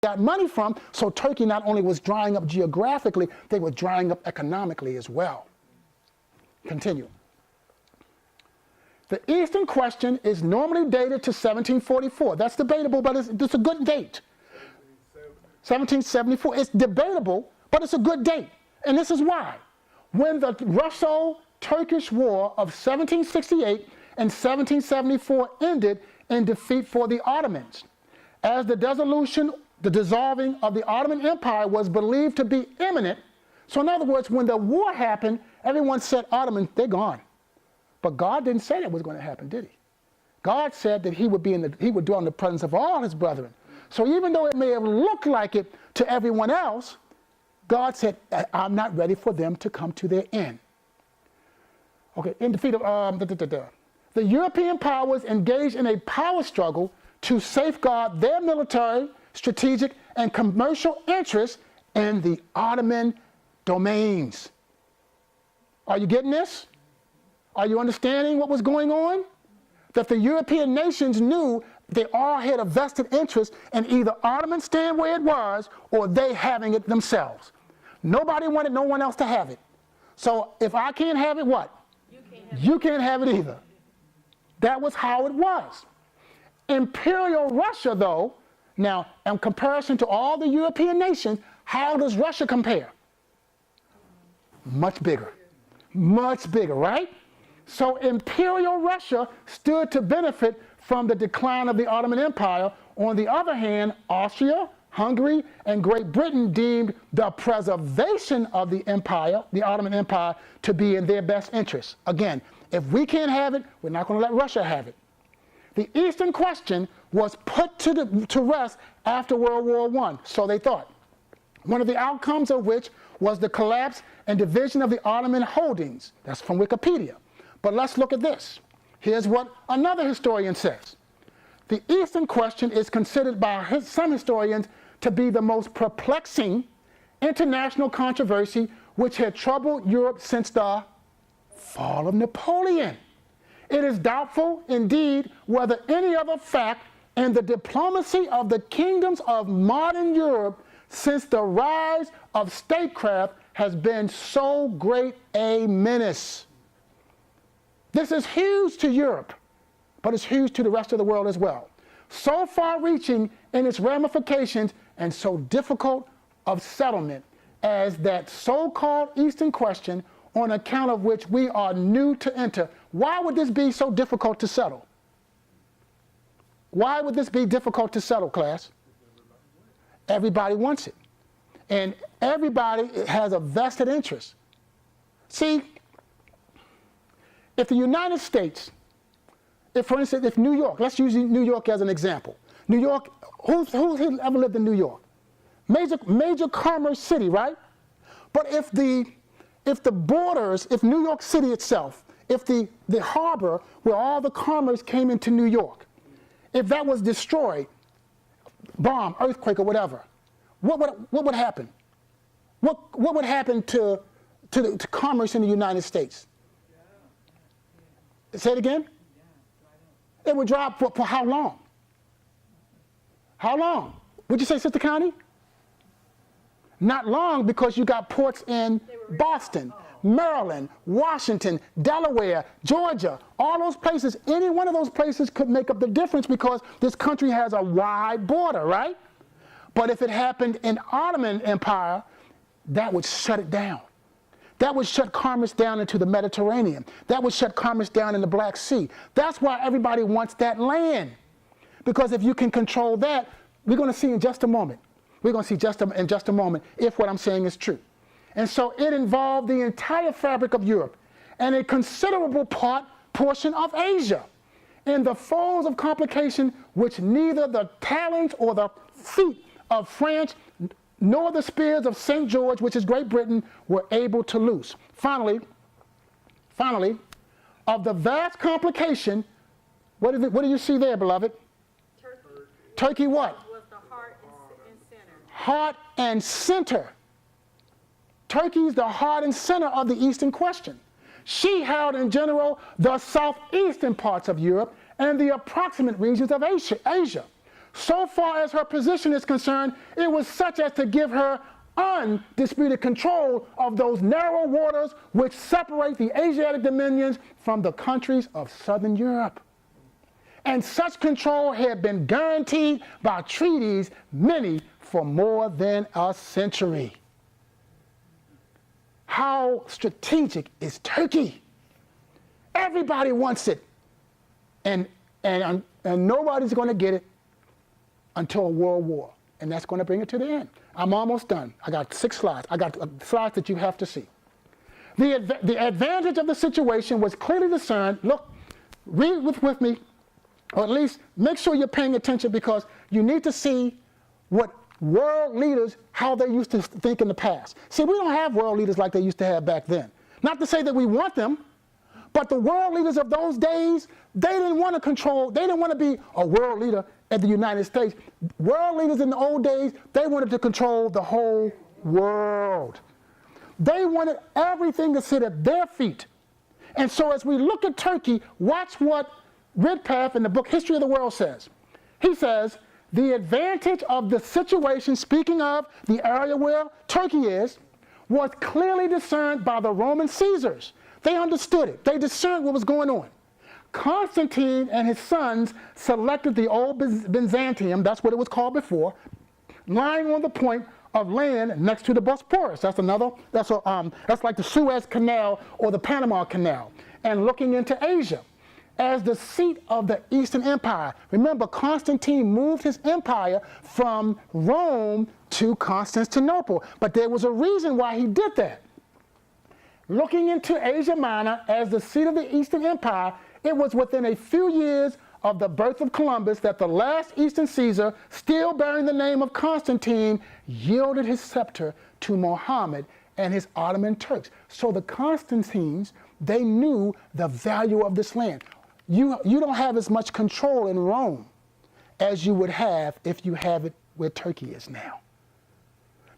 got money from. So Turkey not only was drying up geographically, they were drying up economically as well. Continue. The Eastern Question is normally dated to 1744. That's debatable, but it's a good date. 1774. It's debatable, but it's a good date. And this is why. When the Russo-Turkish War of 1768 and 1774 ended in defeat for the Ottomans, as the dissolving of the Ottoman Empire was believed to be imminent. So in other words, when the war happened, everyone said, Ottomans, they're gone. But God didn't say that was going to happen, did he? God said that he would dwell in the presence of all his brethren. So even though it may have looked like it to everyone else, God said, I'm not ready for them to come to their end. Okay, in defeat of the European powers engaged in a power struggle to safeguard their military, strategic, and commercial interests in the Ottoman domains. Are you getting this? Are you understanding what was going on? That the European nations knew they all had a vested interest in either Ottoman staying where it was or they having it themselves. Nobody wanted no one else to have it. So if I can't have it, what? You can't have it either. That was how it was. Imperial Russia, though, now in comparison to all the European nations, how does Russia compare? Much bigger. Much bigger, right? So Imperial Russia stood to benefit from the decline of the Ottoman Empire. On the other hand, Austria, Hungary, and Great Britain deemed the preservation of the empire, the Ottoman Empire, to be in their best interest. Again, if we can't have it, we're not going to let Russia have it. The Eastern Question was put to rest after World War I, so they thought. One of the outcomes of which was the collapse and division of the Ottoman holdings. That's from Wikipedia. But let's look at this. Here's what another historian says. The Eastern Question is considered by some historians to be the most perplexing international controversy which had troubled Europe since the fall of Napoleon. It is doubtful, indeed, whether any other fact in the diplomacy of the kingdoms of modern Europe since the rise of statecraft has been so great a menace. This is huge to Europe, but it's huge to the rest of the world as well. So far-reaching in its ramifications and so difficult of settlement as that so-called Eastern Question, on account of which we are new to enter. Why would this be so difficult to settle? Why would this be difficult to settle, class? Everybody wants it. And everybody has a vested interest. See, if the United States, for instance, if New York, let's use New York as an example. New York, who's ever lived in New York? Major commerce city, right? But if the borders, if New York City itself, if the harbor where all the commerce came into New York, if that was destroyed, bomb, earthquake, or whatever, what would happen? What would happen to commerce in the United States? Say it again? It would drop for how long? How long? Would you say, Sister Connie? Not long, because you got ports in Boston, Maryland, Washington, Delaware, Georgia, all those places. Any one of those places could make up the difference because this country has a wide border, right? But if it happened in Ottoman Empire, that would shut it down. That would shut commerce down into the Mediterranean. That would shut commerce down in the Black Sea. That's why everybody wants that land. Because if you can control that, we're going to see in just a moment. We're going to see in just a moment if what I'm saying is true. And so it involved the entire fabric of Europe and a considerable portion of Asia in the folds of complication which neither the talons or the feet of France nor the spears of St. George, which is Great Britain, were able to loose. Finally, of the vast complication, what do you see there, beloved? Turkey what? Was the heart and center. Heart and center. Turkey is the heart and center of the Eastern Question. She held in general the southeastern parts of Europe and the approximate regions of Asia. So far as her position is concerned, it was such as to give her undisputed control of those narrow waters which separate the Asiatic dominions from the countries of Southern Europe. And such control had been guaranteed by treaties, many for more than a century. How strategic is Turkey? Everybody wants it, and nobody's going to get it until a world war, and that's going to bring it to the end. I'm almost done. I got 6 slides. I got slides that you have to see. The advantage of the situation was clearly discerned. Look, read with me, or at least make sure you're paying attention, because you need to see what world leaders, how they used to think in the past. See, we don't have world leaders like they used to have back then. Not to say that we want them, but the world leaders of those days, they didn't want to control, they didn't want to be a world leader at the United States. World leaders in the old days, they wanted to control the whole world. They wanted everything to sit at their feet. And so as we look at Turkey, watch what Ridpath in the book History of the World says. He says, the advantage of the situation, speaking of the area where Turkey is, was clearly discerned by the Roman Caesars. They understood it. They discerned what was going on. Constantine and his sons selected the old Byzantium, that's what it was called before, lying on the point of land next to the Bosporus. That's like the Suez Canal or the Panama Canal, and looking into Asia as the seat of the Eastern Empire. Remember, Constantine moved his empire from Rome to Constantinople, but there was a reason why he did that. Looking into Asia Minor as the seat of the Eastern Empire, it was within a few years of the birth of Columbus that the last Eastern Caesar, still bearing the name of Constantine, yielded his scepter to Muhammad and his Ottoman Turks. So the Constantines, they knew the value of this land. You don't have as much control in Rome as you would have if you have it where Turkey is now.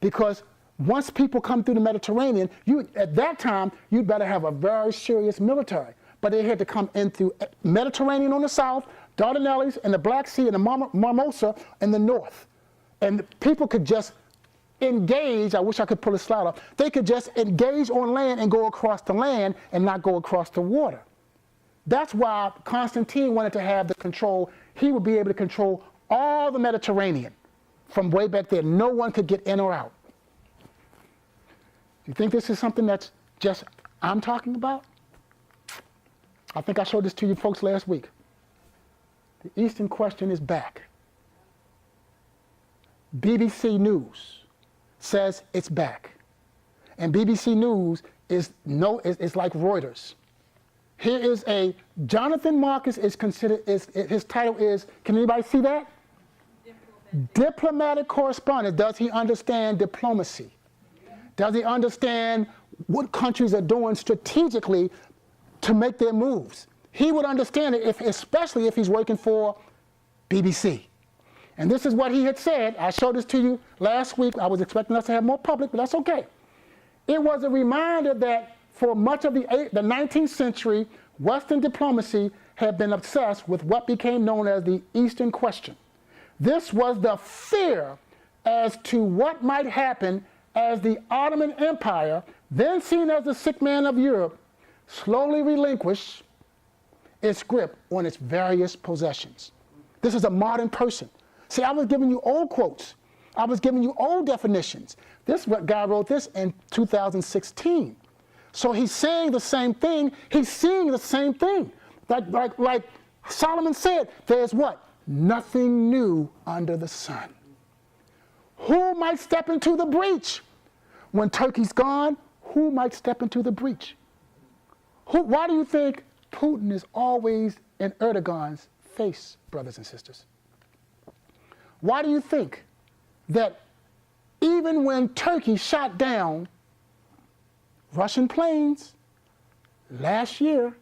Because once people come through the Mediterranean, at that time, you'd better have a very serious military. But they had to come in through Mediterranean on the south, Dardanelles, and the Black Sea, and the Marmosa in the north. And people could just engage. I wish I could pull a slide up. They could just engage on land and go across the land and not go across the water. That's why Constantine wanted to have the control. He would be able to control all the Mediterranean from way back there. No one could get in or out. You think this is something that's just I'm talking about? I think I showed this to you folks last week. The Eastern Question is back. BBC News says it's back. And BBC News is like Reuters. Here is Jonathan Marcus is considered, his title is, can anybody see that? Diplomatic correspondent. Does he understand diplomacy? Does he understand what countries are doing strategically to make their moves? He would understand it, especially if he's working for BBC. And this is what he had said. I showed this to you last week. I was expecting us to have more public, but that's okay. It was a reminder that for much of the 19th century, Western diplomacy had been obsessed with what became known as the Eastern Question. This was the fear as to what might happen as the Ottoman Empire, then seen as the sick man of Europe, slowly relinquished its grip on its various possessions. This is a modern person. See, I was giving you old quotes. I was giving you old definitions. This guy wrote this in 2016. So he's saying the same thing. He's seeing the same thing. Like Solomon said, there's what? Nothing new under the sun. Who might step into the breach? When Turkey's gone, who might step into the breach? Why do you think Putin is always in Erdogan's face, brothers and sisters? Why do you think that even when Turkey shot down Russian planes last year,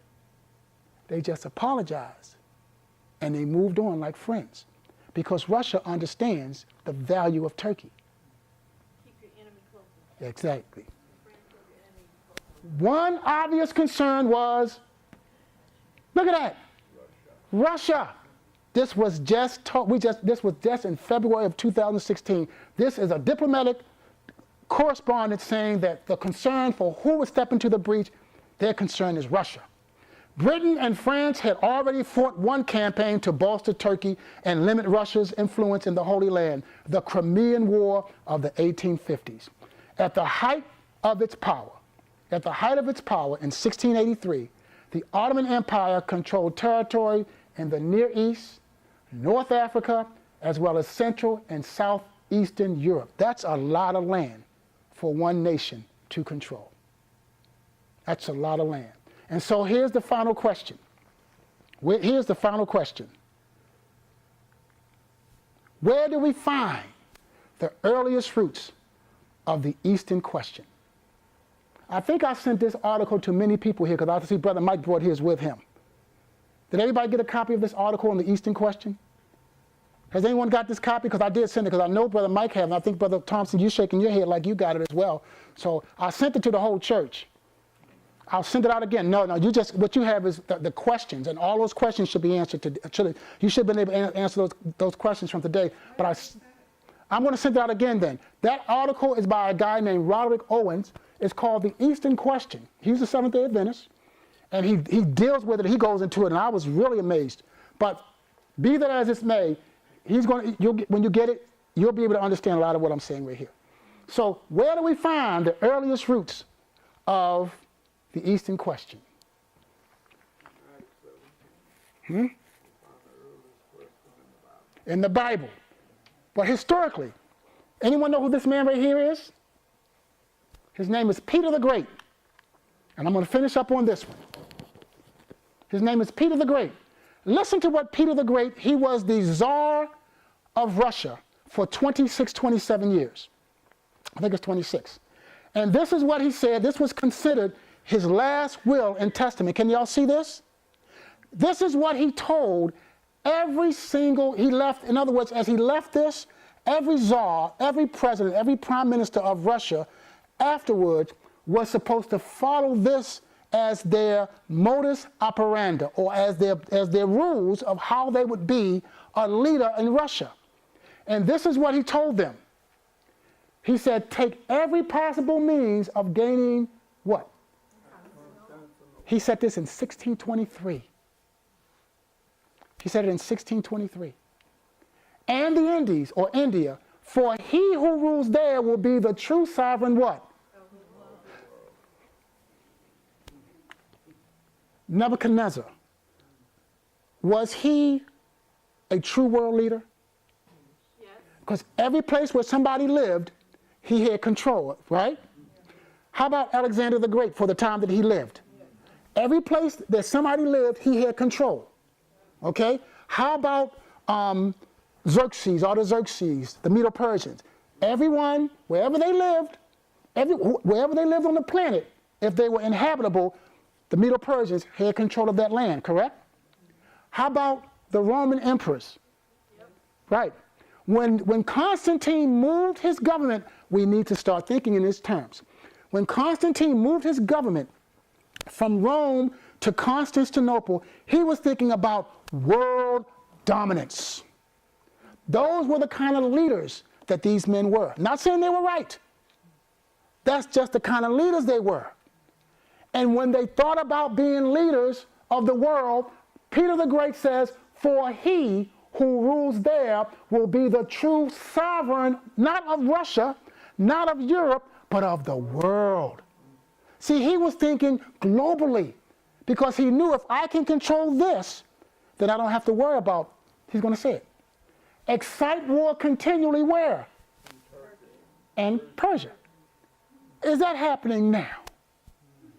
they just apologized and they moved on like friends? Because Russia understands the value of Turkey. Keep your enemy closer. Exactly. Your friends keep your enemy closer. One obvious concern was, look at that, Russia. This was just in February of 2016. This is a diplomatic correspondence saying that the concern for who would step into the breach, their concern is Russia. Britain and France had already fought one campaign to bolster Turkey and limit Russia's influence in the Holy Land, the Crimean War of the 1850s. At the height of its power in 1683, the Ottoman Empire controlled territory in the Near East, North Africa, as well as Central and Southeastern Europe. That's a lot of land for one nation to control. That's a lot of land. And so here's the final question. Where do we find the earliest roots of the Eastern question? I think I sent this article to many people here because I see Brother Mike brought his with him. Did everybody get a copy of this article on the Eastern question? Has anyone got this copy? Because I did send it, because I know Brother Mike has, and I think Brother Thompson, you're shaking your head like you got it as well. So I sent it to the whole church. I'll send it out again. No, what you have is the questions, and all those questions should be answered. You should have been able to answer those questions from today. But I'm going to send it out again then. That article is by a guy named Roderick Owens. It's called The Eastern Question. He's a Seventh-day Adventist, and he deals with it. He goes into it, and I was really amazed. But be that as it may, when you get it, you'll be able to understand a lot of what I'm saying right here. So where do we find the earliest roots of the Eastern question? In the Bible. But historically, anyone know who this man right here is? His name is Peter the Great. And I'm going to finish up on this one. His name is Peter the Great. Listen to what Peter the Great, he was the Tsar of Russia for 26, 27 years. I think it's 26. And this is what he said. This was considered his last will and testament. Can y'all see this? This is what he told he left, in other words, as he left this, every Tsar, every president, every prime minister of Russia afterwards was supposed to follow this as their modus operandi, or as their rules of how they would be a leader in Russia. And this is what he told them. He said, take every possible means of gaining what? He said this in 1623. He said it in 1623. And the Indies, or India, for he who rules there will be the true sovereign what? Nebuchadnezzar. Was he a true world leader? Yes. Because every place where somebody lived, he had control, right? How about Alexander the Great for the time that he lived? Every place that somebody lived, he had control. Okay? How about Xerxes, Artaxerxes, the Medo-Persians? Everyone, wherever they lived on the planet, if they were inhabitable, the Medo-Persians had control of that land, correct? How about the Roman emperors? Yep. Right. When Constantine moved his government, we need to start thinking in these terms. When Constantine moved his government from Rome to Constantinople, he was thinking about world dominance. Those were the kind of leaders that these men were. Not saying they were right. That's just the kind of leaders they were. And when they thought about being leaders of the world, Peter the Great says, for he who rules there will be the true sovereign, not of Russia, not of Europe, but of the world. See, he was thinking globally, because he knew if I can control this, then I don't have to worry about, he's going to say it, excite war continually where? In Persia. Is that happening now?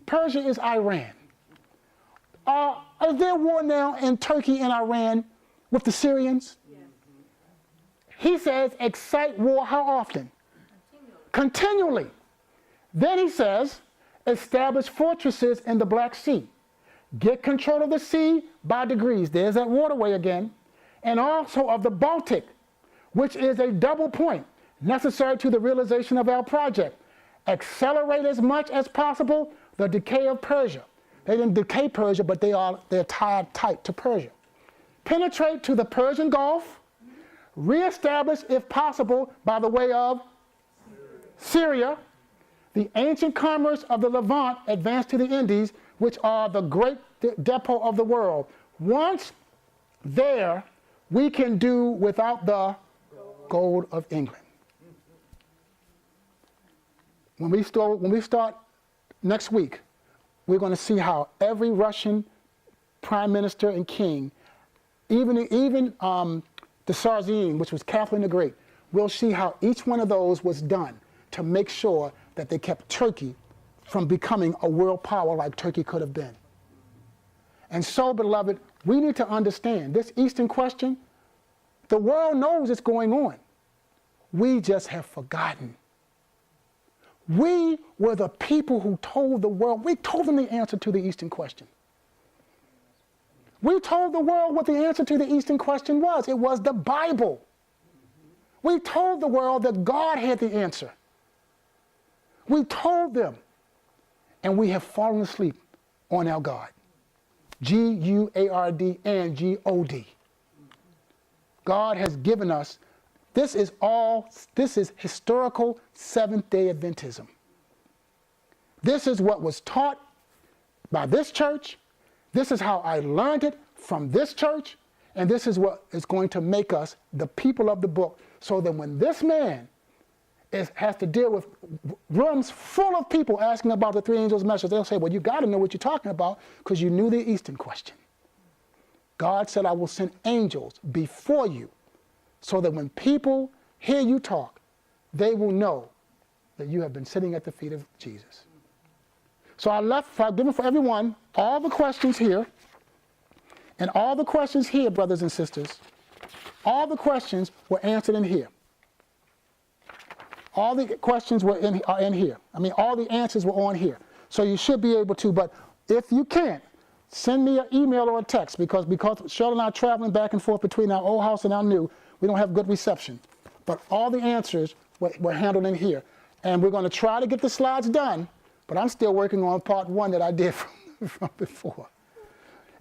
Persia is Iran. Is there war now in Turkey and Iran with the Syrians? Yes. He says excite war how often? Continually. Then he says establish fortresses in the Black Sea. Get control of the sea by degrees. There's that waterway again. And also of the Baltic, which is a double point necessary to the realization of our project. Accelerate as much as possible the decay of Persia. They didn't decay Persia, but they're tied tight to Persia. penetrate to the Persian Gulf, reestablish, if possible, by the way of Syria, the ancient commerce of the Levant advanced to the Indies, which are the great depot of the world. Once there, we can do without the gold of England. When we start next week, we're going to see how every Russian prime minister and king, even the Tsarina, which was Catherine the Great, we'll see how each one of those was done to make sure that they kept Turkey from becoming a world power like Turkey could have been. And so, beloved, we need to understand this Eastern question, the world knows it's going on. We just have forgotten. We were the people who told the world, we told them the answer to the Eastern question. We told the world what the answer to the Eastern question was. It was the Bible. We told the world that God had the answer. We told them, and we have fallen asleep on our God. G-U-A-R-D and G-O-D. God has given us, this is historical Seventh-day Adventism. This is what was taught by this church. This is how I learned it from this church. And this is what is going to make us the people of the book, so that when this man has to deal with rooms full of people asking about the three angels' message, they'll say, well, you got to know what you're talking about because you knew the Eastern question. God said, I will send angels before you so that when people hear you talk, they will know that you have been sitting at the feet of Jesus. So I've given for everyone all the questions here, and all the questions here, brothers and sisters, all the questions were answered in here. All the questions are in here. I mean, all the answers were on here. So you should be able to, but if you can't, send me an email or a text, because Shirley and I are traveling back and forth between our old house and our new, we don't have good reception. But all the answers were handled in here. And we're going to try to get the slides done, but I'm still working on part one that I did from before.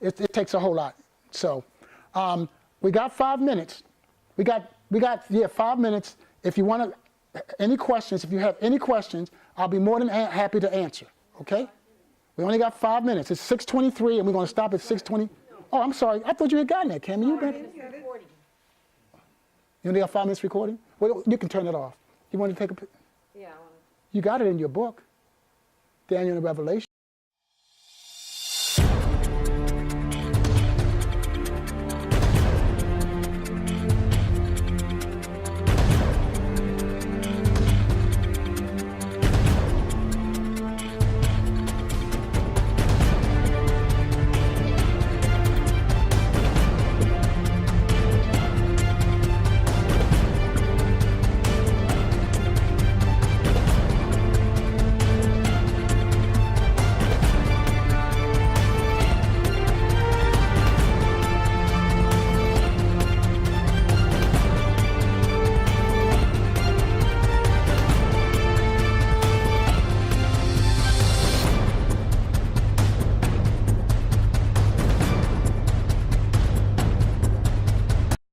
It takes a whole lot. So we got 5 minutes. We got 5 minutes. If you want to, any questions, if you have any questions, I'll be more than happy to answer, okay? We only got 5 minutes. It's 6:23, and we're going to stop at 6:20. Oh, I'm sorry. I thought you had gotten that, Cammy. You only got 5 minutes recording? Well, you can turn it off. You want to take a picture? Yeah, I want to. You got it in your book, Daniel and Revelation.